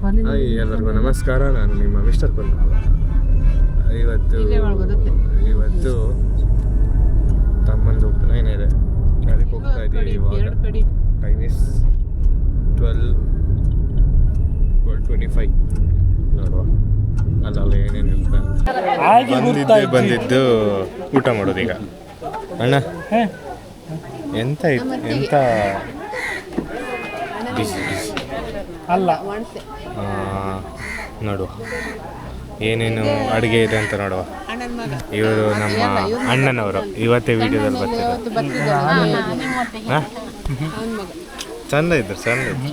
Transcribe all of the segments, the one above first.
Hi ಎಲ್ಲರಿಗೂ ನಮಸ್ಕಾರ. ನಾನು ನಿಮ್ಮ ಮಿಸ್ಟರ್ ಕೊಲ್ಲ. ಇವತ್ತು ತಮ್ಮಂದು ಉಪನಯನ ಇದೆ, ಅದಕ್ಕೆ ಹೋಗ್ತಾ ಇದ್ದೀವಿ. ಇವಾಗ ಟೈಮ್ ಇಸ್ 12:25. ನೋಡುವ ಅಲ್ಲಲ್ಲ ಏನೇನು ಬಂದಿದ್ದು ಊಟ ಮಾಡೋದು ಈಗ. ಅಣ್ಣ ಎಂತ ಎಂತ ಅಲ್ಲ ನೋಡುವ ಏನೇನು ಅಡುಗೆ ಇದೆ ಅಂತ ನೋಡುವ. ಇವರು ನಮ್ಮ ಅಣ್ಣನವರು ಇವತ್ತೇ ವಿಡಿಯೋದಲ್ಲಿ ಬರ್ತಿದ್ದಾರೆ. ಚಂದ ಇದ್ರು ಚಂದ ಇದ್ರು.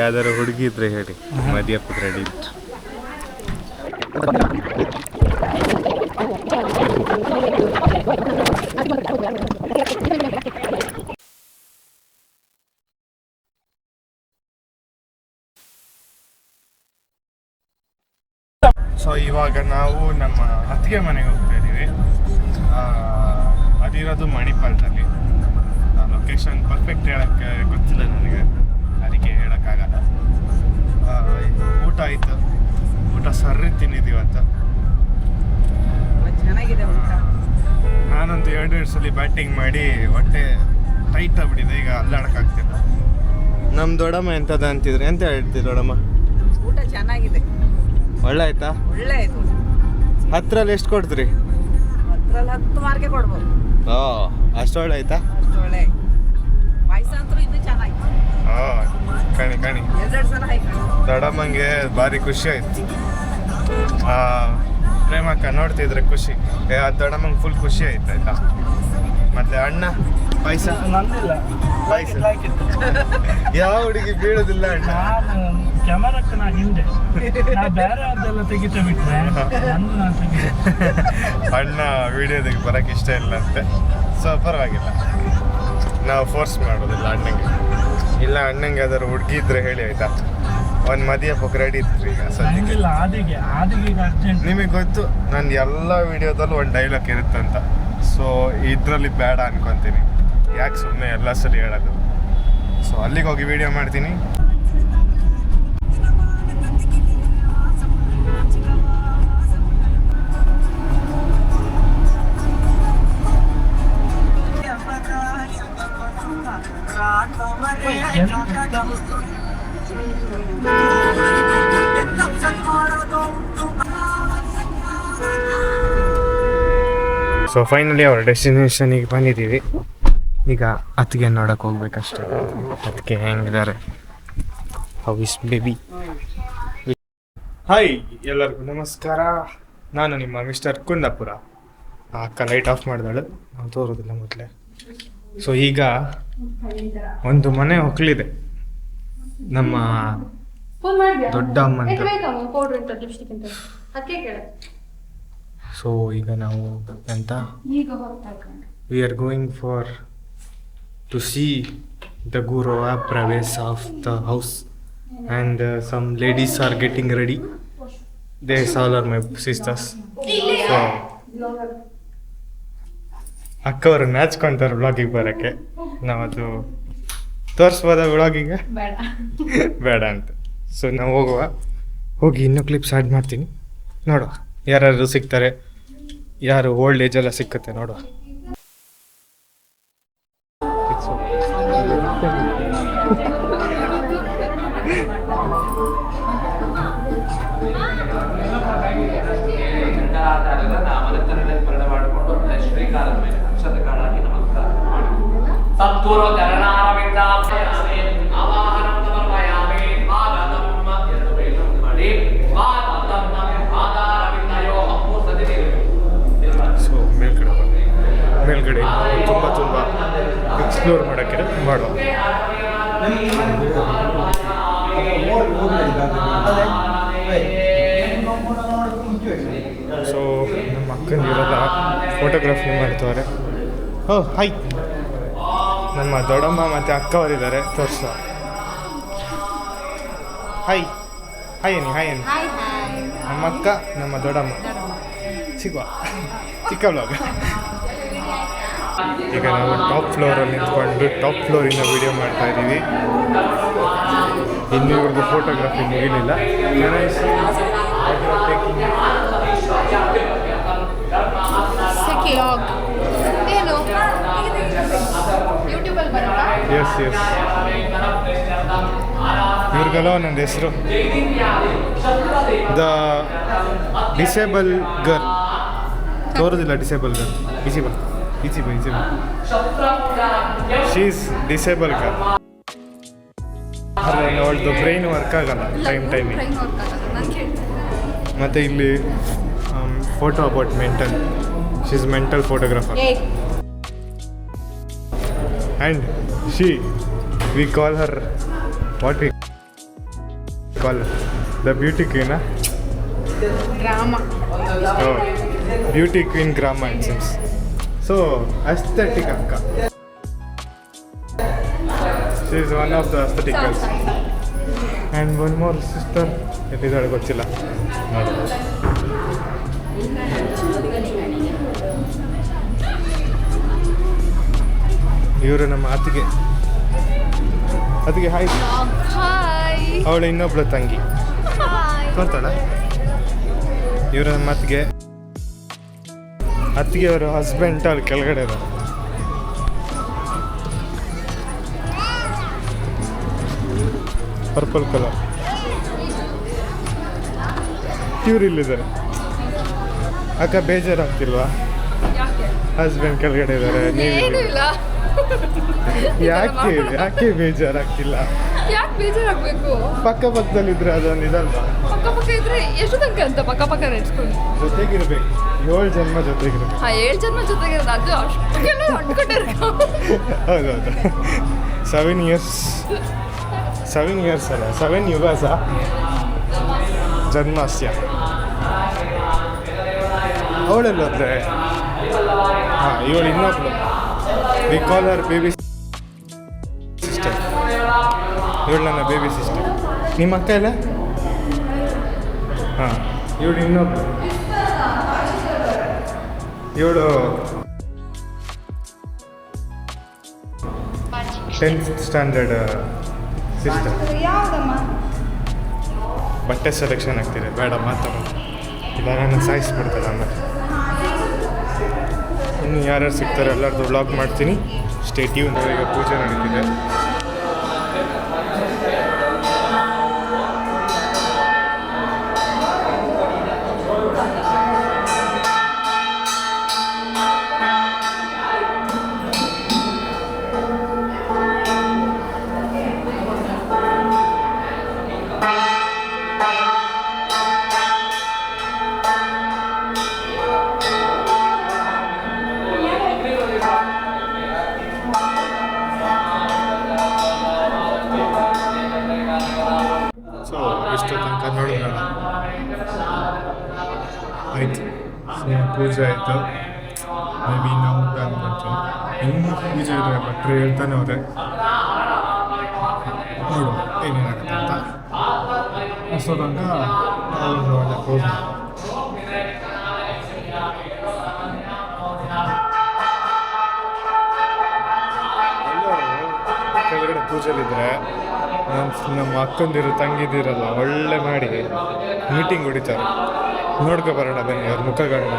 ಯಾವ್ದಾರು ಹುಡುಗಿ ಇದ್ರೆ ಹೇಳಿ, ಮದುವೆ ರೆಡಿ ಇತ್ತು. ಸೊ ಇವಾಗ ನಾವು ನಮ್ಮ ಅತ್ತಿಗೆ ಮನೆಗೆ ಹೋಗ್ತಾ ಇದ್ದೀವಿ. ಅದಿರೋದು ಮಣಿಪಾಲದಲ್ಲಿ. ಲೊಕೇಶನ್ ಪರ್ಫೆಕ್ಟ್ ಹೇಳೋಕ್ಕೆ ಗೊತ್ತಿಲ್ಲ ನನಗೆ, ಅದಕ್ಕೆ ಹೇಳೋಕ್ಕಾಗಲ್ಲ. ಊಟ ಆಯಿತು, ಊಟ ಸರ್ರಿ ತಿನ್ನಿದ್ದೀವಿ ಅಂತ. ಚೆನ್ನಾಗಿದೆ ಊಟ. ನಾನೊಂದು 2 ಸಲ ಬ್ಯಾಟಿಂಗ್ ಮಾಡಿ ಹೊಟ್ಟೆ ಟೈಟ್ ಆಗ್ಬಿಟ್ಟಿದೆ, ಈಗ ಅಲ್ಲಾಡೋಕ್ಕಾಗ್ತಿಲ್ಲ. ನಮ್ಮ ದೊಡ್ಡಮ್ಮ ಎಂಥದ್ದು ಅಂತಿದ್ರು, ಎಂತ ಹೇಳ್ತೀವಿ ದೊಡ್ಡಮ್ಮ? ಊಟ ಚೆನ್ನಾಗಿದೆ, ಒಳ್ಳೆ ಆಯ್ತಾ? ಒಳ್ಳೆ ಆಯ್ತು. 10ರಲ್ಲಿ ಎಷ್ಟು ಕೊಡ್ತೀರಿ? 10ರಲ್ಲಿ 10 ಮಾರ್ಕೆ ಕೊಡ್ಬೋದು. ಅಷ್ಟು ಒಳ್ಳೆ ಆಯ್ತಾ? ಅಷ್ಟು ಒಳ್ಳೆ. ಪಾಯಸ ಅಂತೂ ಇನ್ನೂ ಚೆನ್ನಾಗಿತ್ತು. ಕಣಿ ಕಣಿ 2 ಸಲ ಹಾಕಿ ದೊಡ್ಡಮ್ಮಂಗೆ ಭಾರಿ ಖುಷಿ ಆಯ್ತು. ಪ್ರೇಮಕ್ಕ ನೋಡ್ತಿದ್ರೆ ಖುಷಿ, ದೊಡ್ಡಮ್ಮಂಗೆ ಫುಲ್ ಖುಷಿ ಆಯ್ತು ಆಯ್ತಾ. ಮತ್ತೆ ಅಣ್ಣ ಪಾಯಸ ಪಾಯಸ ಯಾವ ಹುಡುಗಿ ಬೀಳೋದಿಲ್ಲ ಅಣ್ಣ. ಕ್ಯಾಮರಕ್ಕೆ ನಾ ಹಿಂದೆ ಬೇರೆ ಅದೆಲ್ಲ ತೆಗಿತಾ ಬಿಟ್ರೆ ಅಣ್ಣ ವಿಡಿಯೋದಿಗೆ ಬರೋಕ್ಕೆ ಇಷ್ಟ ಇಲ್ಲ ಅಂತೆ. ಸೊ ಪರವಾಗಿಲ್ಲ, ನಾವು ಫೋರ್ಸ್ ಮಾಡೋದಿಲ್ಲ ಅಣ್ಣಂಗೆ. ಇಲ್ಲ ಅಣ್ಣಂಗೆ ಯಾವ್ದಾದ್ರು ಹುಡುಗಿ ಇದ್ರೆ ಹೇಳಿ ಆಯ್ತಾ. ಒಂದು ಮದುವೆ ಪಕ್ಕ ರೆಡಿ ಇತ್ತು ಈಗ ಸದ್ಯಕ್ಕೆ. ನಿಮಗೆ ಗೊತ್ತು ನನ್ನ ಎಲ್ಲ ವಿಡಿಯೋದಲ್ಲೂ ಒಂದು ಡೈಲಾಗ್ ಇರುತ್ತಂತ. ಸೊ ಇದರಲ್ಲಿ ಬೇಡ ಅನ್ಕೊತೀನಿ, ಯಾಕೆ ಸುಮ್ಮನೆ ಎಲ್ಲ ಸಲ ಹೇಳೋದು. ಸೊ ಅಲ್ಲಿಗೆ ಹೋಗಿ ವಿಡಿಯೋ ಮಾಡ್ತೀನಿ. ಸೊ ಫೈನಲಿ ಅವ್ರ ಡೆಸ್ಟಿನೇಷನಿಗೆ ಬಂದಿದ್ದೀವಿ. ಈಗ ಅತ್ತಿಗೆ ನೋಡೋಕೆ ಹೋಗ್ಬೇಕಷ್ಟೇ. ಅದಕ್ಕೆ ಹೆಂಗಿದ್ದಾರೆ, ಹೌ ಇಸ್ ಬೇಬಿ. ಹಾಯ್ ಎಲ್ಲರಿಗೂ ನಮಸ್ಕಾರ. ನಾನು ನಿಮ್ಮ ಮಿಸ್ಟರ್ ಕುಂದಾಪುರ. ಅಕ್ಕ ಲೈಟ್ ಆಫ್ ಮಾಡಿದಾಳು, ನಾವು ತೋರೋದಿಲ್ಲ ಮೊದಲೇ. ಸೊ ಈಗ ಒಂದು ಮನೆ ಹೊಕ್ಕಲಿದೆ ನಮ್ಮ ದೊಡ್ಡ ಅಮ್ಮಂದು. ಸೊ ಈಗ ನಾವು ಅಂತ we are going for to see the ಗುರುವ ಪ್ರವೇಶ of the house and some ladies are getting ready. They all are my sisters. So ಅಕ್ಕವರು ನಾಚ್ಕೊಂತಾರೆ ವ್ಲಾಗಿಗೆ ಬರೋಕ್ಕೆ. ನಾವು ಅದು ತೋರಿಸ್ಬೋದ ವ್ಲಾಗಿಗೆ? ಬೇಡ ಅಂತ. ಸೊ ನಾವು ಹೋಗಿ ಇನ್ನೂ ಕ್ಲಿಪ್ಸ್ ಆ್ಯಡ್ ಮಾಡ್ತೀನಿ, ನೋಡುವ ಯಾರು ಸಿಗ್ತಾರೆ, ಯಾರು ಓಲ್ಡ್ ಏಜ್ ಎಲ್ಲ ಸಿಕ್ಕತ್ತೆ ನೋಡುವ. ಮೇಲ್ಗಡೆ ತುಂಬ ಎಕ್ಸ್ಪ್ಲೋರ್ ಮಾಡೋಕ್ಕೆ ಮಾಡುವ. ಸೊ ನಮ್ಮ ಅಕ್ಕಂದಿರೆಲ್ಲ ಫೋಟೋಗ್ರಫಿ ಮಾಡ್ತಾರೆ. ಹಾಯ್, ನಮ್ಮ ದೊಡ್ಡಮ್ಮ ಮತ್ತು ಅಕ್ಕವರಿದ್ದಾರೆ, ತೋರಿಸುವ. ಹಾಯ್ ಹಾಯ್ ಅನ್ನಿ, ಹಾಯ್ ಅನ್ನಿ. ನಮ್ಮ ಅಕ್ಕ, ನಮ್ಮ ದೊಡ್ಡಮ್ಮ. ಸಿಗುವ ಚಿಕ್ಕ ವ್ಲಾಗ್. ಈಗ ನಾವು ಟಾಪ್ ಫ್ಲೋರಲ್ಲಿ ನಿಂತ್ಕೊಂಡು ಟಾಪ್ ಫ್ಲೋರಿಂದ ವಿಡಿಯೋ ಮಾಡ್ತಾ ಇದ್ದೀವಿ. ಇನ್ನೂವರೆಗೂ ಫೋಟೋಗ್ರಫಿ ಮುಗಿಲಿಲ್ಲ. ಏನು ಯೂಟ್ಯೂಬಲ್ಲಿ ಬರುತ್ತಾ? ಎಸ್ ಇವ್ರಿಗೆಲ್ಲ ಒಂದೊಂದು ಹೆಸರು. ದ ಡಿಸೇಬಲ್ ಗರ್ಲ್ ತೋರೋದಿಲ್ಲ. ಡಿಸೇಬಲ್ ಗರ್ಲ್ ಈಸಿ ಬಾ. She's disable girl. ಅವಳದು ಬ್ರೈನ್ ವರ್ಕ್ ಆಗಲ್ಲ ಟೈಮಿಗೆ. ಮತ್ತು ಇಲ್ಲಿ photo about mental. She is mental photographer. And we call her what we call the beauty ಕ್ವೀನಾ? ಡ್ರಾಮಾ. ಬ್ಯೂಟಿ ಕ್ವೀನ್ ಗ್ರಾಮ ಇಟ್ ಸೀಮ್ಸ್. ಸೊ ಅಸ್ಥೆಟಿಕ್ ಅಕ್ಕ. She is one of the aesthetic girls. And one more sister ಎಲ್ಲಿದ್ದಾಳೆ ಗೊತ್ತಿಲ್ಲ. ನೋಡಿ, ಇವರು ನಮ್ಮ ಅತ್ತಿಗೆ. Hi. ಅವಳು ಇನ್ನೊಬ್ಳು ತಂಗಿ ತೋರ್ತಾಳ. ಇವರು ನಮ್ಮ ಅತ್ತಿಗೆ ಅವರ ಹಸ್ಬೆಂಡ್ ಅಲ್ಲಿ ಕೆಳಗಡೆ ಇದ್ದಾರೆ. Purple colour. ಇವ್ರು ಇಲ್ಲಿದ್ದಾರೆ. ಅಕ್ಕ ಬೇಜಾರಾಗ್ತಿಲ್ವಾ? ಹಸ್ಬೆಂಡ್ ಕೆಳಗಡೆ ಇದ್ದಾರೆ, ನೀವು ಯಾಕೆ ಬೇಜಾರಾಗ್ತಿಲ್ಲ? ಯಾಕೆ ಬೇಜಾರಾಗಬೇಕು? ಪಕ್ಕದಲ್ಲಿದ್ರೆ ಅದೊಂದು ಇದಲ್ವಾ? ಪಕ್ಕ ಇದ್ರೆ ಎಷ್ಟು ತನಕ ಅಂತ ಪಕ್ಕ ನೆಡ್ಸ್ಕೊಂಡು ಜೊತೆಗಿರ್ಬೇಕು. 7 ಜನ್ಮ ಜೊತೆಗಿರ್ಬೇಕು. 7 ಜನ್ಮ ಜೊತೆಗಿರೋದು ಅದು ಅಷ್ಟಕ್ಕೆಲ್ಲ ಅಂಟ್ಕೊಂಡಿರ್ಬೇಕು. ಹೌದೌದು. 7 ಇಯರ್ಸ್ ಅಲ್ಲ, 7 ಯುಗಾಸ ಜನ್ಮಾಸ್ಯ. ಅವಳೆಲ್ಲ ಹೋದ್ರೆ ಇವಳು ಇನ್ನೊಬ್ಳು. We call her baby sister. ಇವಳು ನನ್ನ ಬೇಬಿ ಸಿಸ್ಟರ್. ನಿಮ್ಮ ಅಕ್ಕ ಇಲ್ಲ? ಹಾಂ, ಇವಳು ಇನ್ನೊಬ್ಳು. ಇವಳು 10th ಸ್ಟ್ಯಾಂಡರ್ಡ್ ಸಿಸ್ಟರ್. ಯಾವುದಮ್ಮ? ಬಟ್ಟೆ ಸೆಲೆಕ್ಷನ್ ಆಗ್ತಿದೆ. ಬೇಡ ಮಾತಾಡೋದು ಇಲ್ಲ, ನಾನು ಸಾಯಿಸ್ಬಿಡ್ತಾರೆ ಆಮೇಲೆ. ಇನ್ನು ಯಾರ್ಯಾರು ಸಿಗ್ತಾರೆ ಎಲ್ಲರದ್ದು ವ್ಲಾಗ್ ಮಾಡ್ತೀನಿ. Stay tune. ಈಗ ಪೂಜೆ ನಡೀತಿದೆ. ಸೊ ಇಷ್ಟು ತನಕ ನೋಡಿದ್ರಲ್ಲ, ಆಯಿತು. ಪೂಜೆ ಆಯಿತು. ಮೇ ಬಿ ನಾವು ಪ್ಲ್ಯಾನ್ ಮಾಡ್ತೀವಿ. ಇನ್ನೂ ಪೂಜೆ ಇದೆ. ಭಟ್ರು ಹೇಳ್ತಾನೆ ಅವರೇ, ನೋಡು ಏನೇನಾಗುತ್ತೆ ಅಂತ. ಅಷ್ಟೋ ತನಕ ಒಳ್ಳೆ ಪೂಜೆ. ಕೆಳಗಡೆ ಪೂಜೆಲಿದ್ರೆ ನಮ್ಮ ಅಕ್ಕಂದಿರು ತಂಗಿದಿರಲ್ಲ ಒಳ್ಳೆ ಮಾಡಿ ಮೀಟಿಂಗ್ ಹೊಡಿತಾರೆ. ನೋಡ್ಕೊ ಬರೋಣ ಬನ್ನಿ ಅವ್ರ ಮುಖಗಳನ್ನ.